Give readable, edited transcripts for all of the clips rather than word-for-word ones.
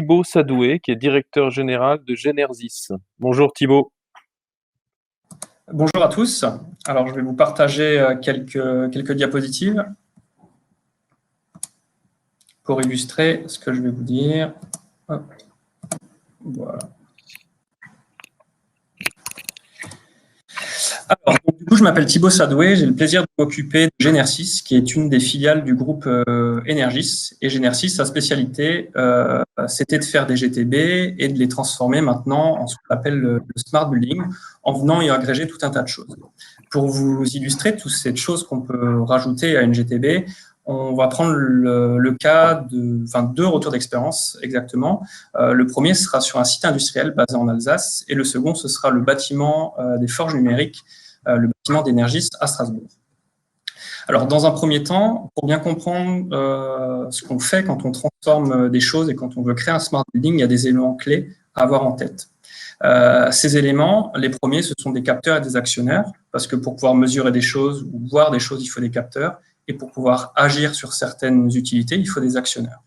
Thibaut Sadoué, qui est directeur général de Genersys. Bonjour Thibaut. Bonjour à tous. Alors, je vais vous partager quelques diapositives pour illustrer ce que je vais vous dire. Hop. Voilà. Alors, du coup, je m'appelle Thibaut Sadoué. J'ai le plaisir de m'occuper de Genersys, qui est une des filiales du groupe Energys. Et Genersys, sa spécialité, c'était de faire des GTB et de les transformer maintenant en ce qu'on appelle le Smart Building, en venant y agréger tout un tas de choses. Pour vous illustrer toutes ces choses qu'on peut rajouter à une GTB, on va prendre le cas de deux retours d'expérience exactement. Le premier sera sur un site industriel basé en Alsace et le second, ce sera le bâtiment des forges numériques, le bâtiment d'Energys à Strasbourg. Alors, dans un premier temps, pour bien comprendre ce qu'on fait quand on transforme des choses et quand on veut créer un smart building, il y a des éléments clés à avoir en tête. Ces éléments, les premiers, ce sont des capteurs et des actionneurs, parce que pour pouvoir mesurer des choses ou voir des choses, il faut des capteurs, et pour pouvoir agir sur certaines utilités, il faut des actionneurs.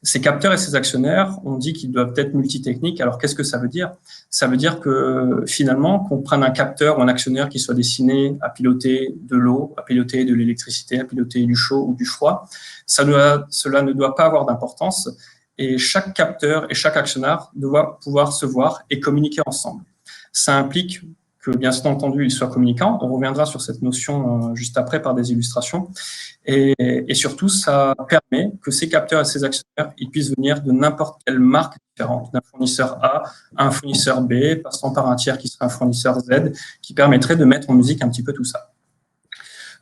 Ces capteurs et ces actionneurs, on dit qu'ils doivent être multitechniques. Alors, qu'est-ce que ça veut dire? Ça veut dire que finalement, qu'on prenne un capteur ou un actionneur qui soit destiné à piloter de l'eau, à piloter de l'électricité, à piloter du chaud ou du froid, cela ne doit pas avoir d'importance. Et chaque capteur et chaque actionneur doit pouvoir se voir et communiquer ensemble. Ça implique que, bien entendu, ils soient communicants. On reviendra sur cette notion juste après par des illustrations. Et surtout, ça permet que ces capteurs et ces actionneurs ils puissent venir de n'importe quelle marque différente, d'un fournisseur A à un fournisseur B, passant par un tiers qui serait un fournisseur Z, qui permettrait de mettre en musique un petit peu tout ça.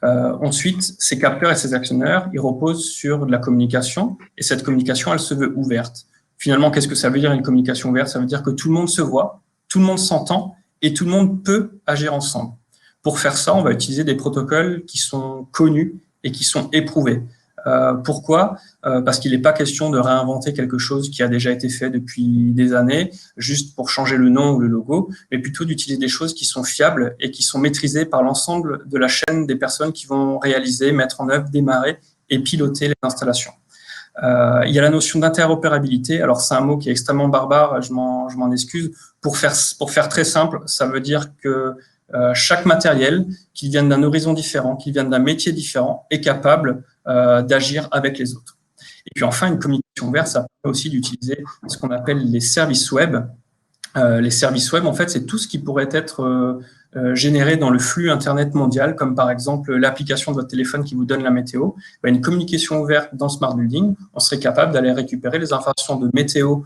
Ensuite, ces capteurs et ces actionneurs, ils reposent sur de la communication, et cette communication, elle se veut ouverte. Finalement, qu'est-ce que ça veut dire une communication ouverte? Ça veut dire que tout le monde se voit, tout le monde s'entend, et tout le monde peut agir ensemble. Pour faire ça, on va utiliser des protocoles qui sont connus et qui sont éprouvés. Pourquoi? Parce qu'il n'est pas question de réinventer quelque chose qui a déjà été fait depuis des années, juste pour changer le nom ou le logo, mais plutôt d'utiliser des choses qui sont fiables et qui sont maîtrisées par l'ensemble de la chaîne des personnes qui vont réaliser, mettre en œuvre, démarrer et piloter les installations. Il y a la notion d'interopérabilité. Alors, c'est un mot qui est extrêmement barbare, je m'en excuse. Pour faire très simple, ça veut dire que chaque matériel, qu'il vienne d'un horizon différent, qu'il vienne d'un métier différent, est capable d'agir avec les autres. Et puis enfin, une communication ouverte, ça permet aussi d'utiliser ce qu'on appelle les services web. Les services web, en fait, c'est tout ce qui pourrait être généré dans le flux Internet mondial, comme par exemple l'application de votre téléphone qui vous donne la météo. Une communication ouverte dans Smart Building, on serait capable d'aller récupérer les informations de météo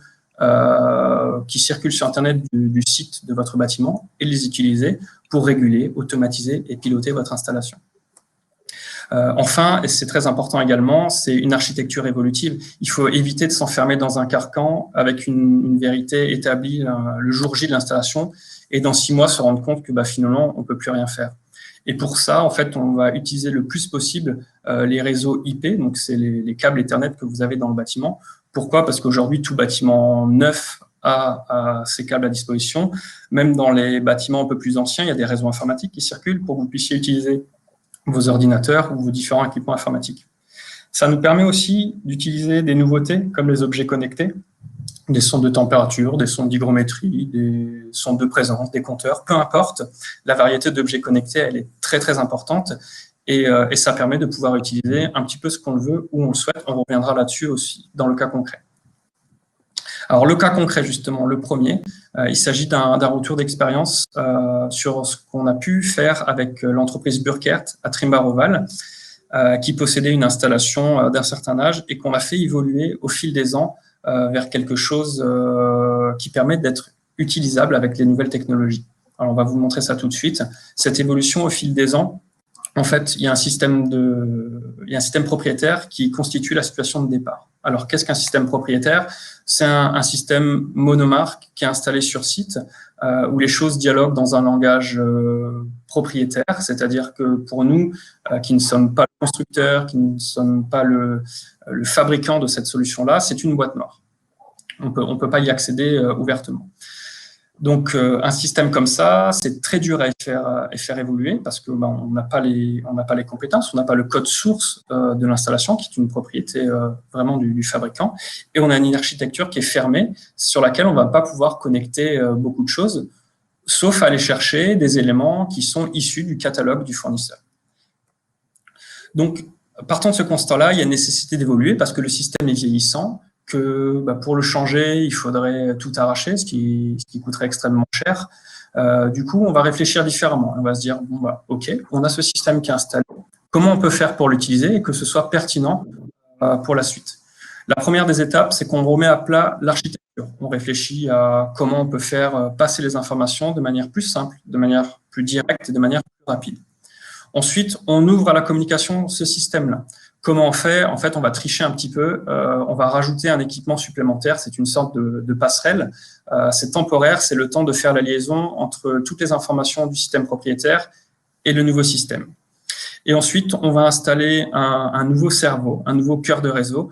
qui circulent sur Internet du site de votre bâtiment et les utiliser pour réguler, automatiser et piloter votre installation. Enfin, et c'est très important également, c'est une architecture évolutive. Il faut éviter de s'enfermer dans un carcan avec une vérité établie le jour J de l'installation et dans 6 mois se rendre compte que finalement, on ne peut plus rien faire. Et pour ça, en fait, on va utiliser le plus possible les réseaux IP, donc c'est les câbles Ethernet que vous avez dans le bâtiment. Pourquoi? Parce qu'aujourd'hui, tout bâtiment neuf a ces câbles à disposition. Même dans les bâtiments un peu plus anciens, il y a des réseaux informatiques qui circulent pour que vous puissiez utiliser vos ordinateurs ou vos différents équipements informatiques. Ça nous permet aussi d'utiliser des nouveautés comme les objets connectés, des sondes de température, des sondes d'hygrométrie, des sondes de présence, des compteurs, peu importe. La variété d'objets connectés, elle est très, très importante et ça permet de pouvoir utiliser un petit peu ce qu'on veut, où on le souhaite. On reviendra là-dessus aussi dans le cas concret. Alors, le cas concret, justement, le premier, il s'agit d'un retour d'expérience sur ce qu'on a pu faire avec l'entreprise Burkert à Trimbar-Oval, qui possédait une installation d'un certain âge et qu'on a fait évoluer au fil des ans vers quelque chose qui permet d'être utilisable avec les nouvelles technologies. Alors, on va vous montrer ça tout de suite. Cette évolution au fil des ans, en fait, il y a un système propriétaire qui constitue la situation de départ. Alors, qu'est-ce qu'un système propriétaire? C'est un système monomarque qui est installé sur site où les choses dialoguent dans un langage propriétaire, c'est-à-dire que pour nous, qui ne sommes pas le constructeur, qui ne sommes pas le fabricant de cette solution-là, c'est une boîte noire. On peut pas y accéder ouvertement. Donc, un système comme ça, c'est très dur à faire évoluer parce que on n'a pas les compétences, on n'a pas le code source de l'installation, qui est une propriété vraiment du fabricant, et on a une architecture qui est fermée, sur laquelle on ne va pas pouvoir connecter beaucoup de choses, sauf à aller chercher des éléments qui sont issus du catalogue du fournisseur. Donc, partant de ce constat-là, il y a une nécessité d'évoluer parce que le système est vieillissant, que pour le changer, il faudrait tout arracher, ce qui coûterait extrêmement cher. Du coup, on va réfléchir différemment. On va se dire, OK, on a ce système qui est installé. Comment on peut faire pour l'utiliser et que ce soit pertinent pour la suite? La première des étapes, c'est qu'on remet à plat l'architecture. On réfléchit à comment on peut faire passer les informations de manière plus simple, de manière plus directe et de manière plus rapide. Ensuite, on ouvre à la communication ce système-là. Comment on fait? En fait, on va tricher un petit peu. On va rajouter un équipement supplémentaire. C'est une sorte de passerelle. C'est temporaire. C'est le temps de faire la liaison entre toutes les informations du système propriétaire et le nouveau système. Et ensuite, on va installer un nouveau cerveau, un nouveau cœur de réseau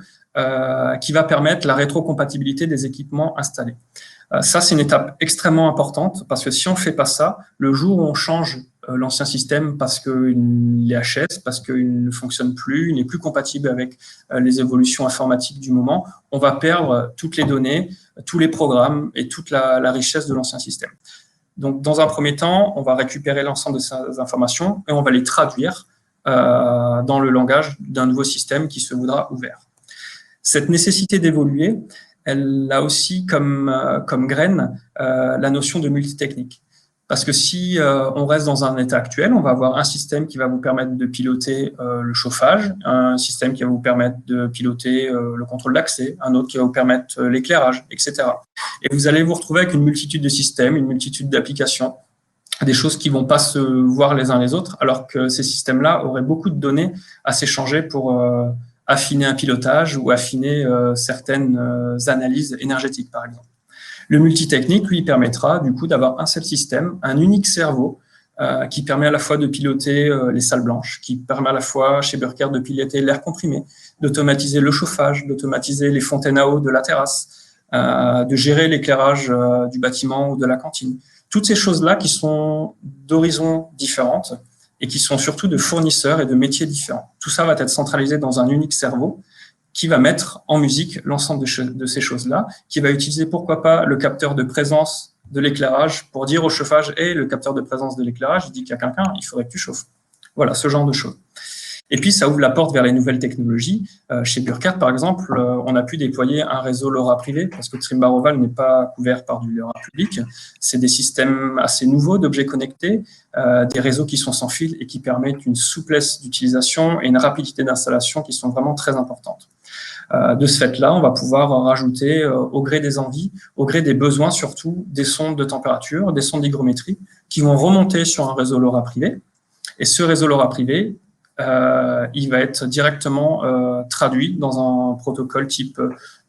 qui va permettre la rétrocompatibilité des équipements installés. Ça, c'est une étape extrêmement importante parce que si on ne fait pas ça, le jour où on change l'ancien système parce qu'il est HS, parce qu'il ne fonctionne plus, il n'est plus compatible avec les évolutions informatiques du moment, on va perdre toutes les données, tous les programmes et toute la richesse de l'ancien système. Donc, dans un premier temps, on va récupérer l'ensemble de ces informations et on va les traduire dans le langage d'un nouveau système qui se voudra ouvert. Cette nécessité d'évoluer, elle a aussi comme graine la notion de multitechnique. Parce que si on reste dans un état actuel, on va avoir un système qui va vous permettre de piloter le chauffage, un système qui va vous permettre de piloter le contrôle d'accès, un autre qui va vous permettre l'éclairage, etc. Et vous allez vous retrouver avec une multitude de systèmes, une multitude d'applications, des choses qui ne vont pas se voir les uns les autres, alors que ces systèmes-là auraient beaucoup de données à s'échanger pour affiner un pilotage ou affiner certaines analyses énergétiques, par exemple. Le multitechnique, lui, permettra du coup d'avoir un seul système, un unique cerveau qui permet à la fois de piloter les salles blanches, qui permet à la fois chez Burkert de piloter l'air comprimé, d'automatiser le chauffage, d'automatiser les fontaines à eau de la terrasse, de gérer l'éclairage du bâtiment ou de la cantine. Toutes ces choses-là qui sont d'horizons différentes et qui sont surtout de fournisseurs et de métiers différents. Tout ça va être centralisé dans un unique cerveau qui va mettre en musique l'ensemble de ces choses-là, qui va utiliser, pourquoi pas, le capteur de présence de l'éclairage pour dire au chauffage, hey, le capteur de présence de l'éclairage, il dit qu'il y a quelqu'un, il faudrait que tu chauffes. Voilà, ce genre de choses. Et puis, ça ouvre la porte vers les nouvelles technologies. Chez Burkert, par exemple, on a pu déployer un réseau LoRa privé, parce que Trimbar Oval n'est pas couvert par du LoRa public. C'est des systèmes assez nouveaux d'objets connectés, des réseaux qui sont sans fil et qui permettent une souplesse d'utilisation et une rapidité d'installation qui sont vraiment très importantes. De ce fait-là, on va pouvoir rajouter, au gré des envies, au gré des besoins surtout, des sondes de température, des sondes d'hygrométrie, qui vont remonter sur un réseau LoRa privé. Et ce réseau LoRa privé, il va être directement traduit dans un protocole type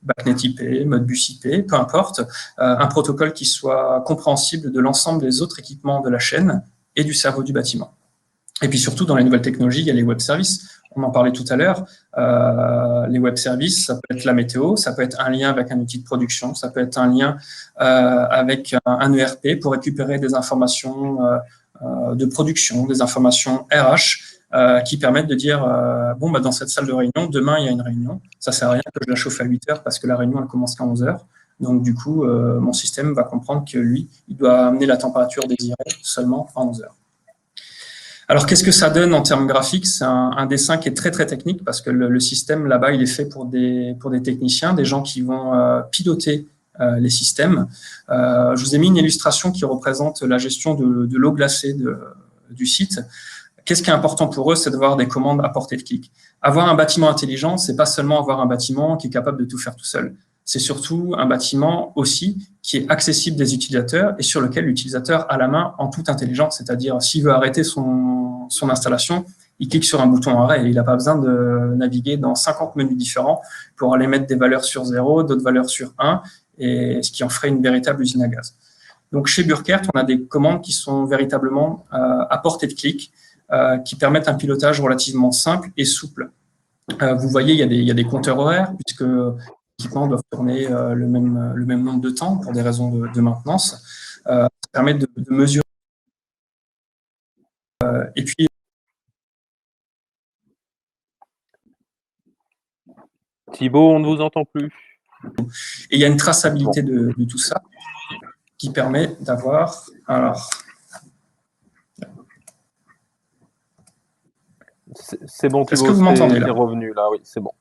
BACnet IP, Modbus IP, peu importe, un protocole qui soit compréhensible de l'ensemble des autres équipements de la chaîne et du cerveau du bâtiment. Et puis surtout, dans les nouvelles technologies, il y a les web services. On en parlait tout à l'heure. Les web services, ça peut être la météo, ça peut être un lien avec un outil de production, ça peut être un lien avec un ERP pour récupérer des informations de production, des informations RH qui permettent de dire dans cette salle de réunion, demain, il y a une réunion. Ça ne sert à rien que je la chauffe à 8 heures parce que la réunion, elle commence qu'à 11 heures. Donc, du coup, mon système va comprendre que lui, il doit amener la température désirée seulement à 11 heures. Alors, qu'est-ce que ça donne en termes graphiques? C'est un dessin qui est très, très technique parce que le système, là-bas, il est fait pour des techniciens, des gens qui vont piloter les systèmes. Je vous ai mis une illustration qui représente la gestion de l'eau glacée du site. Qu'est-ce qui est important pour eux? C'est d'avoir des commandes à portée de clic. Avoir un bâtiment intelligent, c'est pas seulement avoir un bâtiment qui est capable de tout faire tout seul. C'est surtout un bâtiment aussi qui est accessible des utilisateurs et sur lequel l'utilisateur a la main en toute intelligence. C'est-à-dire, s'il veut arrêter son installation, il clique sur un bouton arrêt et il n'a pas besoin de naviguer dans 50 menus différents pour aller mettre des valeurs sur 0, d'autres valeurs sur 1, et ce qui en ferait une véritable usine à gaz. Donc, chez Burkert, on a des commandes qui sont véritablement à portée de clic, qui permettent un pilotage relativement simple et souple. Vous voyez, il y a des compteurs horaires, puisque les équipements doivent tourner le même nombre de temps pour des raisons de maintenance. Ça permet de mesurer. Et puis, Thibaut, on ne vous entend plus. et il y a une traçabilité de tout ça qui permet d'avoir. Alors, c'est bon, Thibaut. Est-ce que vous m'entendez là ? C'est revenu là, oui, c'est bon.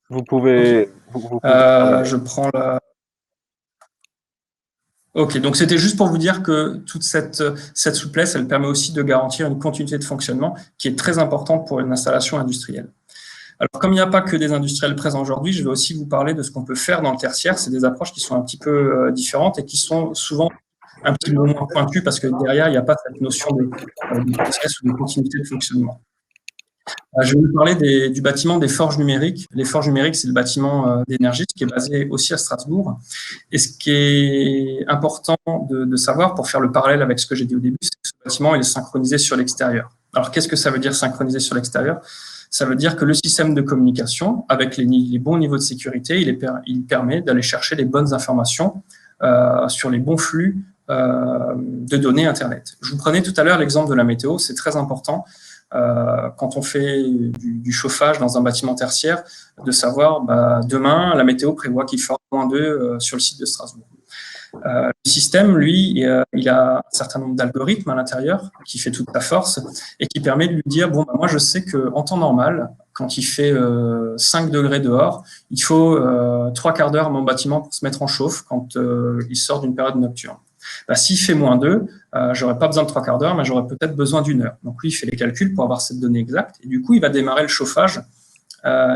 Vous pouvez. Je prends la. Ok, donc c'était juste pour vous dire que toute cette souplesse, elle permet aussi de garantir une continuité de fonctionnement qui est très importante pour une installation industrielle. Alors, comme il n'y a pas que des industriels présents aujourd'hui, je vais aussi vous parler de ce qu'on peut faire dans le tertiaire. C'est des approches qui sont un petit peu différentes et qui sont souvent un petit peu moins pointues parce que derrière, il n'y a pas cette notion de process ou de continuité de fonctionnement. Je vais vous parler du bâtiment des forges numériques. Les forges numériques, c'est le bâtiment d'Energys qui est basé aussi à Strasbourg. Et ce qui est important de savoir pour faire le parallèle avec ce que j'ai dit au début, c'est que ce bâtiment il est synchronisé sur l'extérieur. Alors, qu'est-ce que ça veut dire synchronisé sur l'extérieur ? Ça veut dire que le système de communication, avec les bons niveaux de sécurité, il permet d'aller chercher les bonnes informations sur les bons flux de données Internet. Je vous prenais tout à l'heure l'exemple de la météo, c'est très important. Quand on fait du chauffage dans un bâtiment tertiaire, de savoir demain, la météo prévoit qu'il fera -2 sur le site de Strasbourg. Le système, lui, il a un certain nombre d'algorithmes à l'intérieur qui fait toute sa force et qui permet de lui dire moi, je sais qu'en temps normal, quand il fait 5 degrés dehors, il faut 3 quarts d'heure à mon bâtiment pour se mettre en chauffe quand il sort d'une période nocturne. S'il fait -2, j'aurais pas besoin de 3 quarts d'heure, mais j'aurais peut-être besoin d'1 heure. Donc lui, il fait les calculs pour avoir cette donnée exacte. Et du coup, il va démarrer le chauffage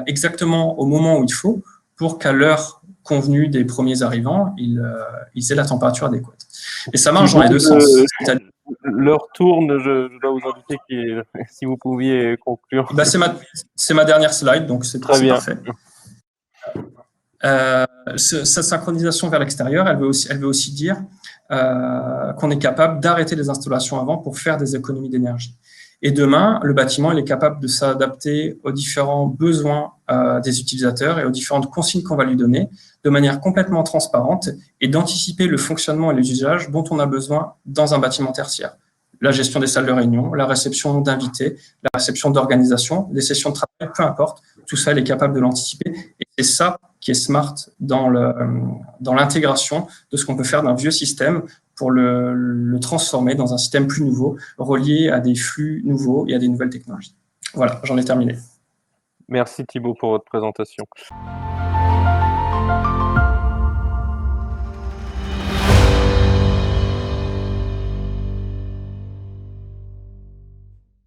exactement au moment où il faut pour qu'à l'heure convenue des premiers arrivants, ils aient la température adéquate. Et ça marche dans les deux sens. L'heure tourne, je dois vous indiquer que si vous pouviez conclure. C'est ma dernière slide, donc c'est très bien. Parfait. Cette synchronisation vers l'extérieur, elle veut aussi dire qu'on est capable d'arrêter les installations avant pour faire des économies d'énergie. Et demain, le bâtiment il est capable de s'adapter aux différents besoins des utilisateurs et aux différentes consignes qu'on va lui donner de manière complètement transparente et d'anticiper le fonctionnement et les usages dont on a besoin dans un bâtiment tertiaire. La gestion des salles de réunion, la réception d'invités, la réception d'organisation, les sessions de travail, peu importe, tout ça, il est capable de l'anticiper. Et c'est ça qui est smart dans l'intégration de ce qu'on peut faire d'un vieux système pour le transformer dans un système plus nouveau, relié à des flux nouveaux et à des nouvelles technologies. Voilà, j'en ai terminé. Merci Thibaut pour votre présentation.